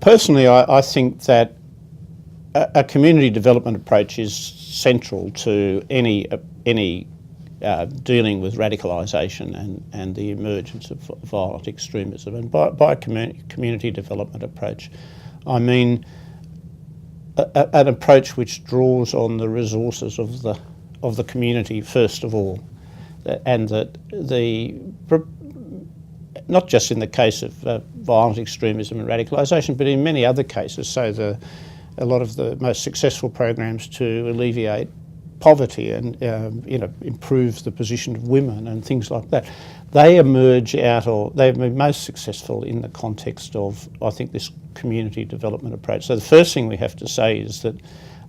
Personally, I think that a community development approach is central to any dealing with radicalisation and the emergence of violent extremism. And by a community development approach, I mean an approach which draws on the resources of the community first of all, and that not just in the case of violent extremism and radicalisation, but in many other cases. So a lot of the most successful programs to alleviate poverty and improve the position of women and things like that, they emerge out of, they've been most successful in the context of, I think, this community development approach. So the first thing we have to say is that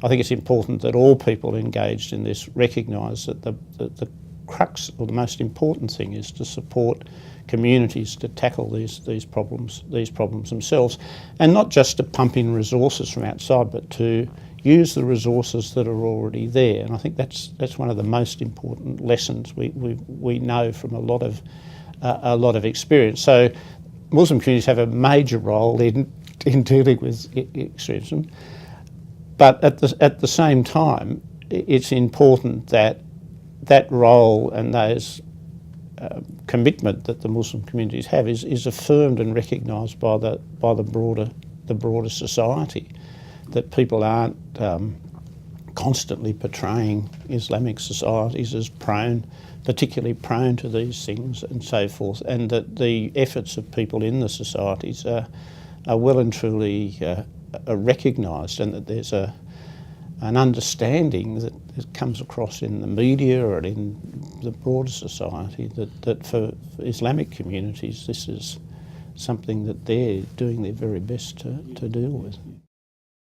I think it's important that all people engaged in this recognise that the crux, or the most important thing, is to support communities to tackle these problems themselves, and not just to pump in resources from outside, but to use the resources that are already there. And I think that's one of the most important lessons we know from a lot of experience. So Muslim communities have a major role in dealing with extremism, but at the same time, it's important that that role and those commitment that the Muslim communities have is affirmed and recognised by the broader society. That people aren't constantly portraying Islamic societies as particularly prone to these things and so forth, and that the efforts of people in the societies are well and truly recognised, and that there's an understanding that comes across in the media or in the broader society that for Islamic communities this is something that they're doing their very best to deal with.